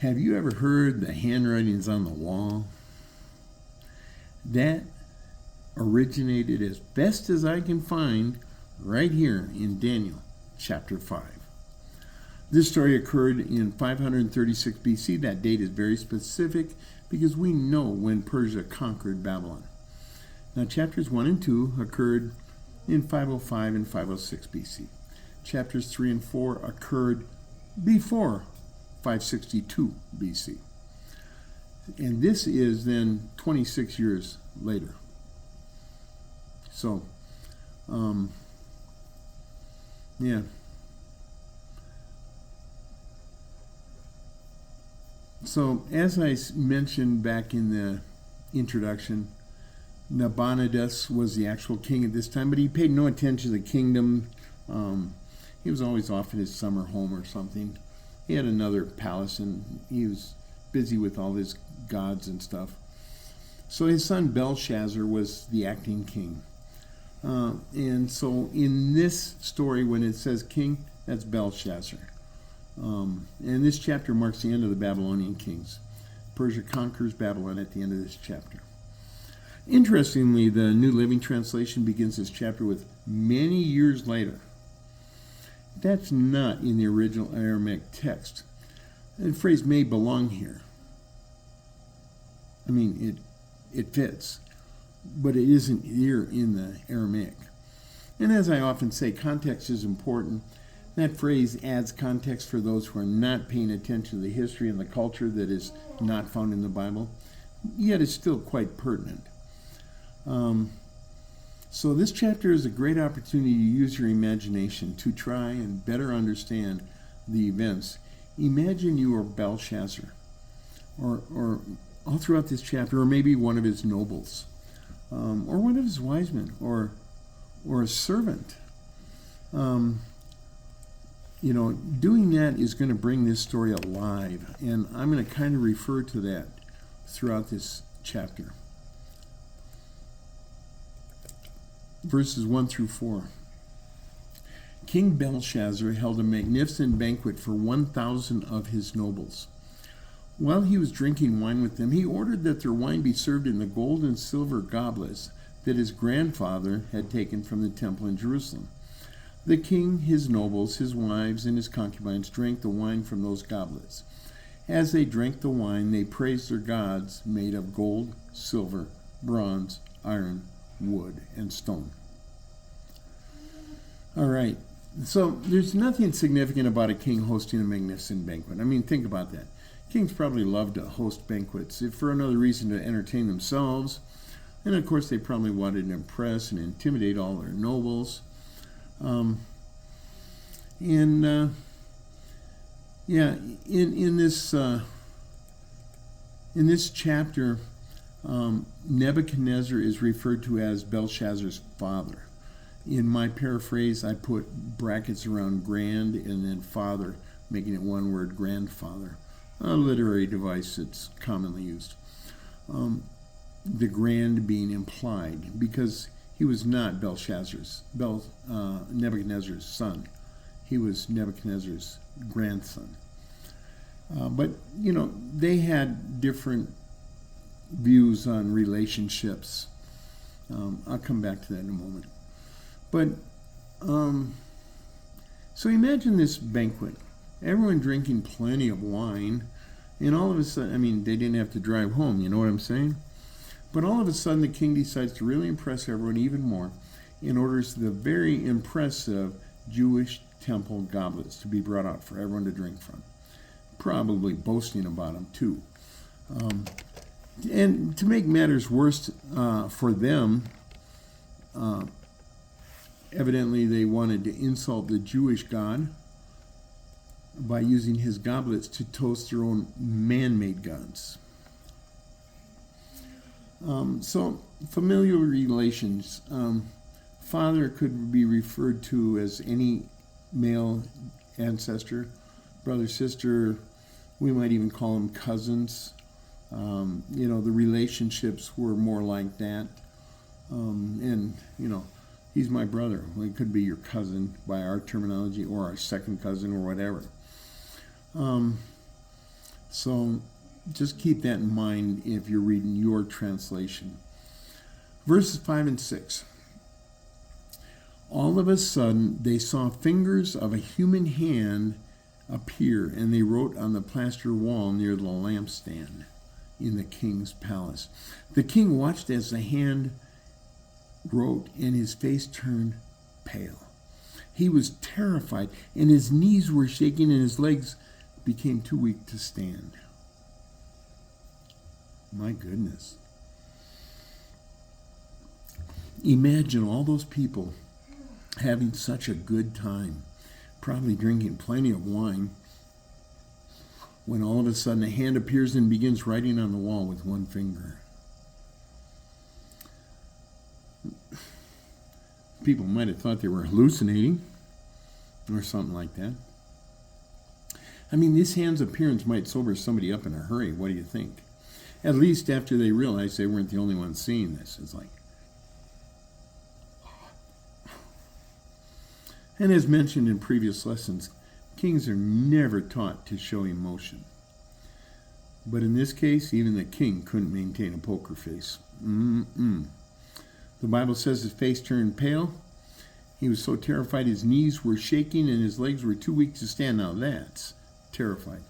Have you ever heard the handwritings on the wall? That originated, as best as I can find, right here in Daniel chapter 5. This story occurred in 536 BC. That date is very specific because we know when Persia conquered Babylon. Now, chapters 1 and 2 occurred in 505 and 506 BC. Chapters 3 and 4 occurred before 562 BC. And this is then 26 years later. So, yeah. So, as I mentioned back in the introduction, Nabonidus was the actual king at this time, but he paid no attention to the kingdom. He was always off at his summer home or something. He had another palace, and he was busy with all his gods and stuff. So his son Belshazzar was the acting king. And so in this story, when it says king, that's Belshazzar. And this chapter marks the end of the Babylonian kings. Persia conquers Babylon at the end of this chapter. Interestingly, the New Living Translation begins this chapter with many years later. That's not in the original Aramaic text. The phrase may belong here. I mean, it fits, but it isn't here in the Aramaic. And as I often say, context is important. That phrase adds context for those who are not paying attention to the history and the culture that is not found in the Bible, yet it's still quite pertinent. So this chapter is a great opportunity to use your imagination to try and better understand the events. Imagine you are Belshazzar, or all throughout this chapter, or maybe one of his nobles, or one of his wise men, or a servant. Doing that is going to bring this story alive, and I'm going to kind of refer to that throughout this chapter. Verses 1 through 4. King Belshazzar held a magnificent banquet for 1,000 of his nobles. While he was drinking wine with them, he ordered that their wine be served in the gold and silver goblets that his grandfather had taken from the temple in Jerusalem. The king, his nobles, his wives, and his concubines drank the wine from those goblets. As they drank the wine, they praised their gods made of gold, silver, bronze, iron, wood, and stone. All right, so there's nothing significant about a king hosting a magnificent banquet. I mean, think about that. Kings probably love to host banquets, if for another reason to entertain themselves. And of course, they probably wanted to impress and intimidate all their nobles. In this chapter, Nebuchadnezzar is referred to as Belshazzar's father. In my paraphrase, I put brackets around grand and then father, making it one word, grandfather. A literary device that's commonly used. The grand being implied, because he was not Nebuchadnezzar's son. He was Nebuchadnezzar's grandson. But they had different views on relationships. I'll come back to that in a moment. But, so imagine this banquet. Everyone drinking plenty of wine, and all of a sudden, I mean, they didn't have to drive home, you know what I'm saying? But all of a sudden, the king decides to really impress everyone even more and orders the very impressive Jewish temple goblets to be brought out for everyone to drink from. Probably boasting about them, too. And to make matters worse for them, evidently they wanted to insult the Jewish God by using his goblets to toast their own man-made gods. So, familial relations. Father could be referred to as any male ancestor. Brother, sister, we might even call them cousins. The relationships were more like that. He's my brother. Well, he could be your cousin by our terminology, or our second cousin, or whatever. So just keep that in mind if you're reading your translation. Verses 5 and 6. All of a sudden, they saw fingers of a human hand appear, and they wrote on the plaster wall near the lampstand in the king's palace. The king watched as the hand wrote, and his face turned pale. He was terrified, and his knees were shaking, and his legs became too weak to stand. My goodness. Imagine all those people having such a good time, probably drinking plenty of wine, when all of a sudden a hand appears and begins writing on the wall with one finger. People might have thought they were hallucinating or something like that. I mean, this hand's appearance might sober somebody up in a hurry. What do you think? At least after they realized they weren't the only ones seeing this. It's like, and as mentioned in previous lessons, kings are never taught to show emotion. But in this case, even the king couldn't maintain a poker face. The Bible says his face turned pale. He was so terrified his knees were shaking and his legs were too weak to stand. Now that's terrified.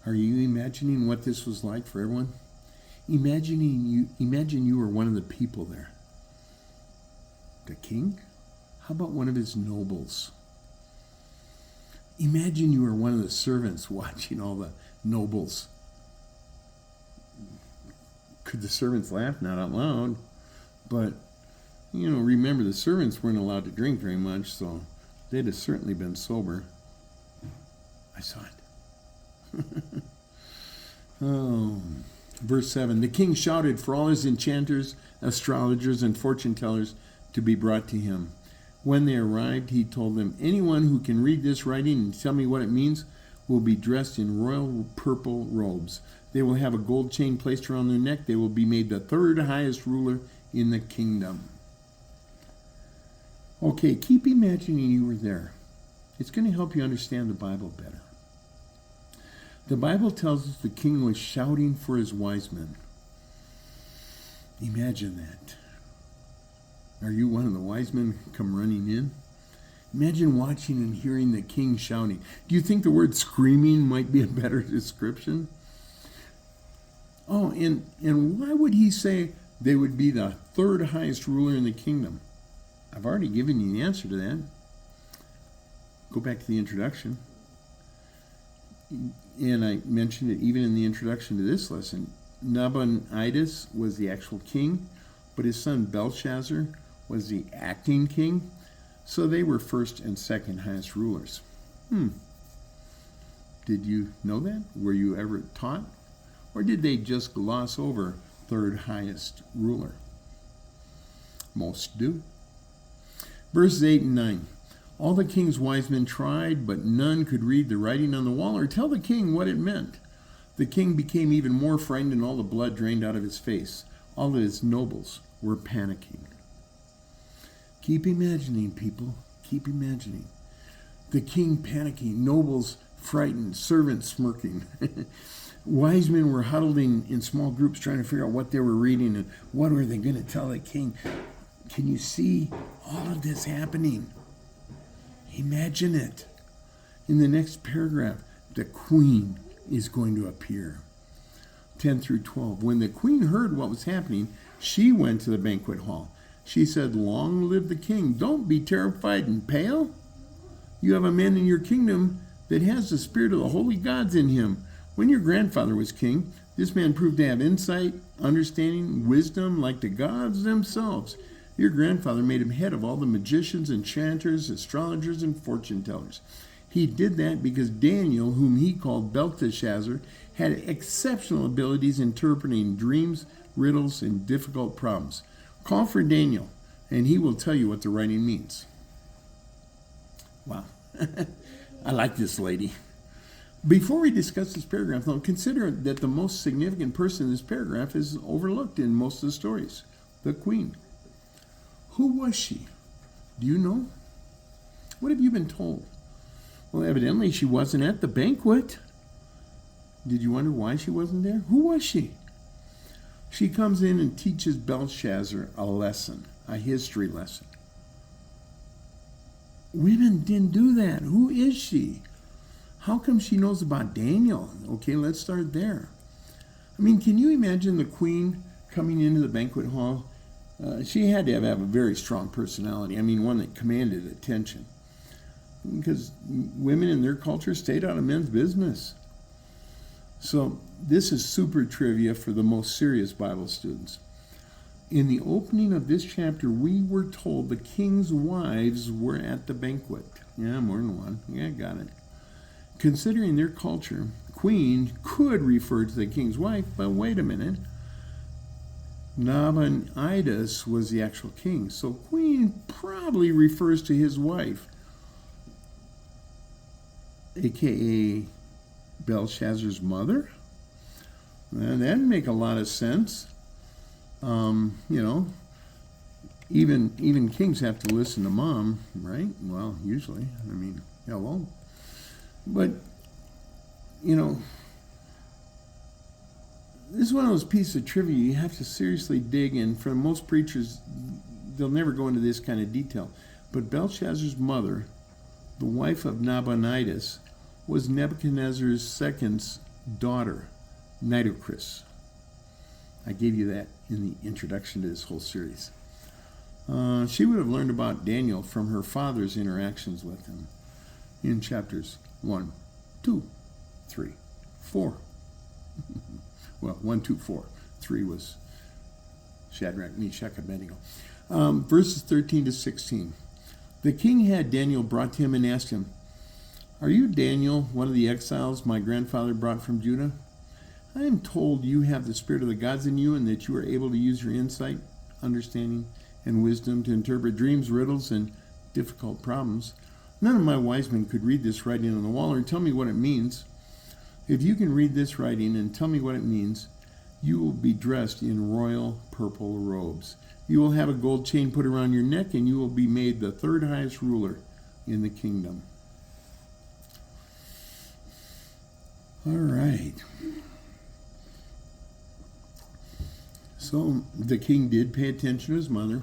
Are you imagining what this was like for everyone? Imagine you were one of the people there. The king? How about one of his nobles? Imagine you were one of the servants watching all the nobles. Could the servants laugh? Not out loud. But, remember the servants weren't allowed to drink very much, so they'd have certainly been sober. I saw it. Verse 7. The king shouted for all his enchanters, astrologers, and fortune tellers to be brought to him. When they arrived, he told them, anyone who can read this writing and tell me what it means will be dressed in royal purple robes. They will have a gold chain placed around their neck. They will be made the third highest ruler in the kingdom. Okay, keep imagining you were there. It's going to help you understand the Bible better. The Bible tells us the king was shouting for his wise men. Imagine that. Are you one of the wise men come running in? Imagine watching and hearing the king shouting. Do you think the word screaming might be a better description? Oh, and why would he say they would be the third highest ruler in the kingdom? I've already given you the answer to that. Go back to the introduction. And I mentioned it even in the introduction to this lesson. Nabonidus was the actual king, but his son Belshazzar was the acting king, so they were first and second highest rulers. Did you know that? Were you ever taught? Or did they just gloss over third highest ruler? Most do. Verses 8 and 9. All the king's wise men tried, but none could read the writing on the wall or tell the king what it meant. The king became even more frightened and all the blood drained out of his face. All of his nobles were panicking. Keep imagining, people. Keep imagining. The king panicking, nobles frightened, servants smirking. Wise men were huddled in small groups trying to figure out what they were reading and what were they going to tell the king. Can you see all of this happening? Imagine it. In the next paragraph, the queen is going to appear. 10 through 12. When the queen heard what was happening, she went to the banquet hall. She said, long live the king. Don't be terrified and pale. You have a man in your kingdom that has the spirit of the holy gods in him. When your grandfather was king, this man proved to have insight, understanding, wisdom like the gods themselves. Your grandfather made him head of all the magicians, enchanters, astrologers, and fortune tellers. He did that because Daniel, whom he called Belteshazzar, had exceptional abilities interpreting dreams, riddles, and difficult problems. Call for Daniel, and he will tell you what the writing means. Wow. I like this lady. Before we discuss this paragraph, though, consider that the most significant person in this paragraph is overlooked in most of the stories, the queen. Who was she? Do you know? What have you been told? Well, evidently she wasn't at the banquet. Did you wonder why she wasn't there? Who was she? She comes in and teaches Belshazzar a lesson, a history lesson. Women didn't do that. Who is she? How come she knows about Daniel? Okay, let's start there. I mean, can you imagine the queen coming into the banquet hall? She had to have a very strong personality. I mean, one that commanded attention. Because women in their culture stayed out of men's business. So this is super trivia for the most serious Bible students. In the opening of this chapter, we were told the king's wives were at the banquet. Yeah, more than one. Yeah, got it. Considering their culture, queen could refer to the king's wife, but wait a minute. Nabonidus was the actual king, so queen probably refers to his wife, aka Belshazzar's mother. And that'd make a lot of sense. Even kings have to listen to mom, right? Well, usually. I mean, hello. But, this is one of those pieces of trivia you have to seriously dig in. For most preachers, they'll never go into this kind of detail. But Belshazzar's mother, the wife of Nabonidus, was Nebuchadnezzar's second's daughter, Nitocris. I gave you that in the introduction to this whole series. She would have learned about Daniel from her father's interactions with him in chapters 1, 2, 3, 4. Well, 1, 2, 4. 3 was Shadrach, Meshach, and Abednego. Verses 13 to 16. The king had Daniel brought to him and asked him, "Are you Daniel, one of the exiles my grandfather brought from Judah? I am told you have the spirit of the gods in you and that you are able to use your insight, understanding, and wisdom to interpret dreams, riddles, and difficult problems. None of my wise men could read this writing on the wall or tell me what it means. If you can read this writing and tell me what it means, you will be dressed in royal purple robes. You will have a gold chain put around your neck, and you will be made the third highest ruler in the kingdom." All right. So the king did pay attention to his mother.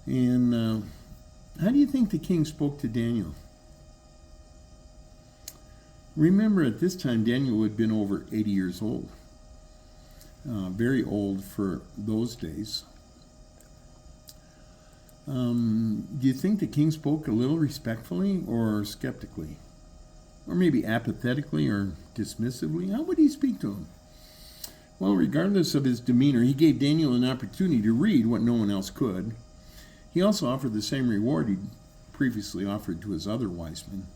And how do you think the king spoke to Daniel? Remember, at this time, Daniel had been over 80 years old. Very old for those days. Do you think the king spoke a little respectfully or skeptically? Or maybe apathetically or dismissively? How would he speak to him? Well, regardless of his demeanor, he gave Daniel an opportunity to read what no one else could. He also offered the same reward he'd previously offered to his other wise men.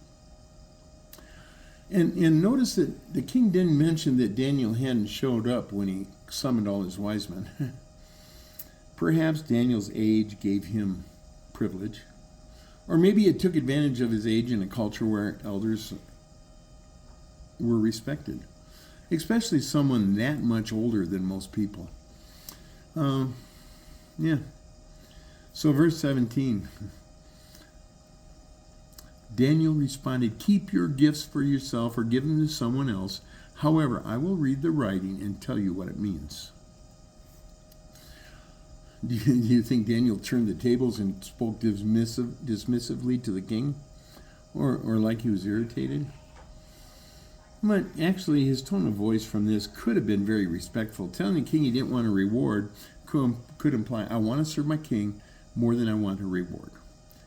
And notice that the king didn't mention that Daniel hadn't showed up when he summoned all his wise men. Perhaps Daniel's age gave him privilege. Or maybe it took advantage of his age in a culture where elders were respected, especially someone that much older than most people. So verse 17. Daniel responded, "Keep your gifts for yourself or give them to someone else. However, I will read the writing and tell you what it means." Do you think Daniel turned the tables and spoke dismissively to the king? Or like he was irritated? But actually, his tone of voice from this could have been very respectful. Telling the king he didn't want a reward could imply, I want to serve my king more than I want a reward.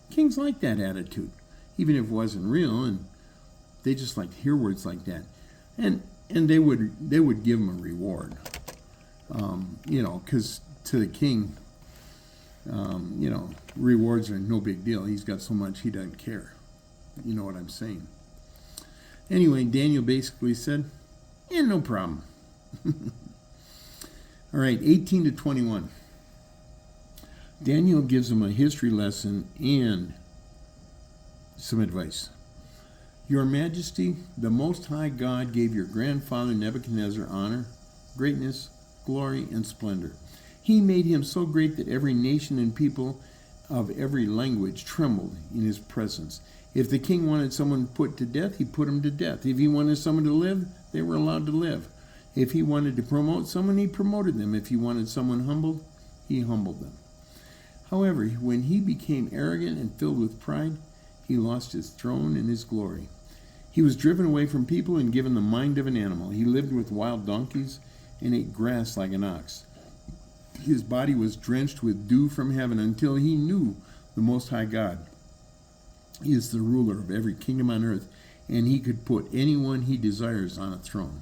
Kings like that attitude, even if it wasn't real, and they just like to hear words like that. And they would give him a reward. Because to the king, rewards are no big deal. He's got so much he doesn't care. You know what I'm saying? Anyway, Daniel basically said, no problem. All right, 18 to 21. Daniel gives him a history lesson and some advice. "Your Majesty, the Most High God gave your grandfather Nebuchadnezzar honor, greatness, glory, and splendor. He made him so great that every nation and people of every language trembled in his presence. If the king wanted someone put to death, he put him to death. If he wanted someone to live, they were allowed to live. If he wanted to promote someone, he promoted them. If he wanted someone humbled, he humbled them. However, when he became arrogant and filled with pride, he lost his throne and his glory. He was driven away from people and given the mind of an animal. He lived with wild donkeys and ate grass like an ox. His body was drenched with dew from heaven until he knew the Most High God is the ruler of every kingdom on earth, and he could put anyone he desires on a throne.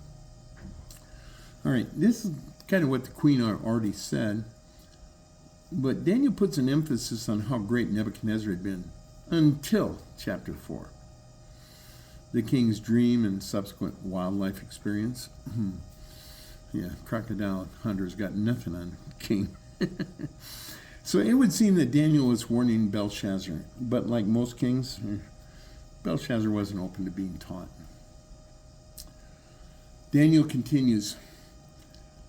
All right, this is kind of what the queen already said, but Daniel puts an emphasis on how great Nebuchadnezzar had been until chapter 4. The king's dream and subsequent wildlife experience. Yeah, crocodile hunters got nothing on king. So it would seem that Daniel was warning Belshazzar, but like most kings, Belshazzar wasn't open to being taught. Daniel continues,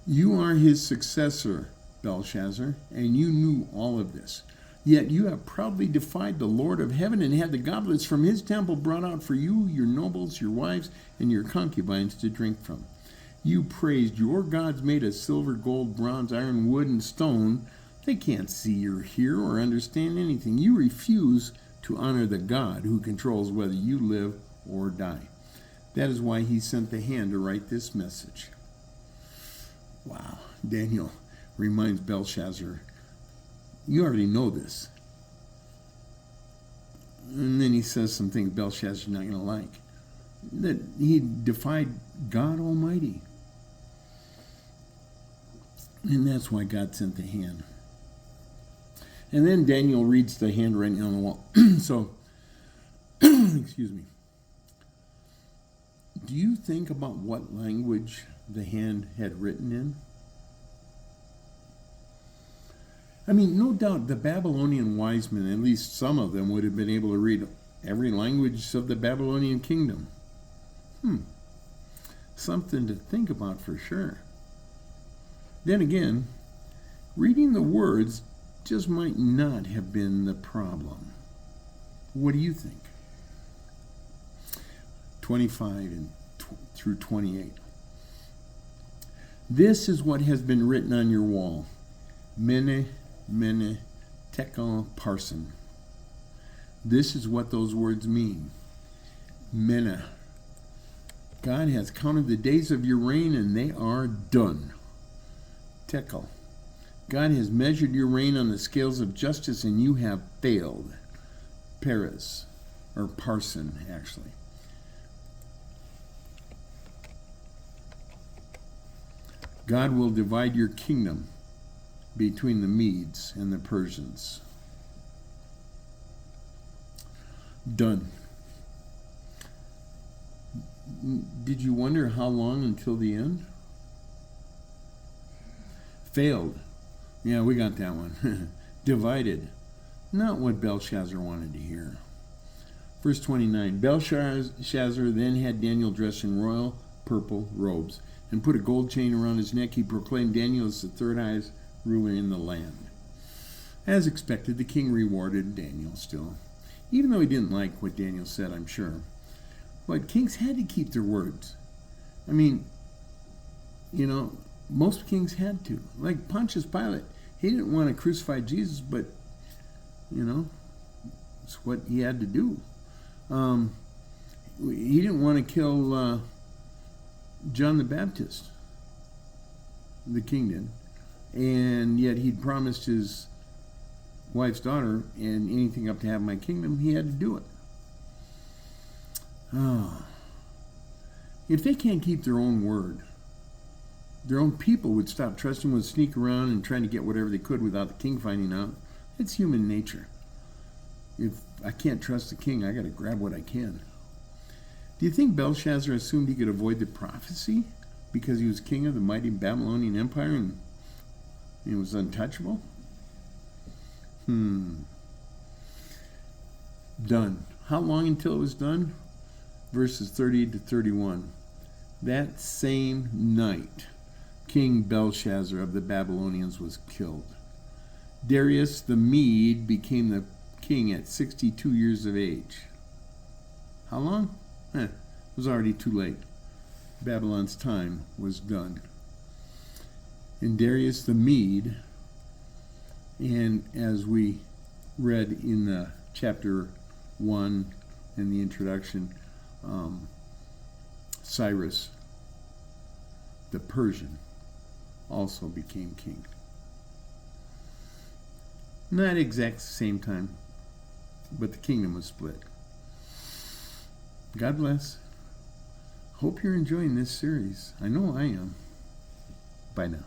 "You are his successor, Belshazzar, and you knew all of this. Yet you have proudly defied the Lord of heaven and had the goblets from his temple brought out for you, your nobles, your wives, and your concubines to drink from. You praised your gods made of silver, gold, bronze, iron, wood, and stone. They can't see or hear or understand anything. You refuse to honor the God who controls whether you live or die. That is why he sent the hand to write this message." Wow. Daniel reminds Belshazzar, you already know this. And then he says some things Belshazzar's not going to like. That he defied God Almighty. And that's why God sent the hand. And then Daniel reads the handwriting on the wall. So, excuse me. Do you think about what language the hand had written in? I mean, no doubt the Babylonian wise men, at least some of them, would have been able to read every language of the Babylonian kingdom. Something to think about for sure. Then again, reading the words just might not have been the problem. What do you think? 25 and through 28. "This is what has been written on your wall. Mene, Mene, Tekel, Parsin." This is what those words mean. Mene. God has counted the days of your reign and they are done. Tekel. God has measured your reign on the scales of justice and you have failed. Peres, or Parsin, actually. God will divide your kingdom between the Medes and the Persians. Done. Did you wonder how long until the end? Failed. Yeah, we got that one. Divided. Not what Belshazzar wanted to hear. Verse 29. Belshazzar then had Daniel dressed in royal purple robes and put a gold chain around his neck. He proclaimed Daniel as the third highest ruler in the land. As expected, the king rewarded Daniel still, even though he didn't like what Daniel said, I'm sure. But kings had to keep their words. I mean, most kings had to. Like Pontius Pilate, he didn't want to crucify Jesus, but, it's what he had to do. He didn't want to kill John the Baptist. The king did. And yet he'd promised his wife's daughter, and anything up to have my kingdom, he had to do it. If they can't keep their own word, their own people would stop trusting, would sneak around and trying to get whatever they could without the king finding out. It's human nature. If I can't trust the king, I got to grab what I can. Do you think Belshazzar assumed he could avoid the prophecy because he was king of the mighty Babylonian Empire and he was untouchable? Done. How long until it was done? Verses 30 to 31. That same night, King Belshazzar of the Babylonians was killed. Darius the Mede became the king at 62 years of age. How long? It was already too late. Babylon's time was done. And Darius the Mede, and as we read in the chapter 1 in the introduction, Cyrus the Persian also became king. Not exact same time, but the kingdom was split. God bless. Hope you're enjoying this series. I know I am. Bye now.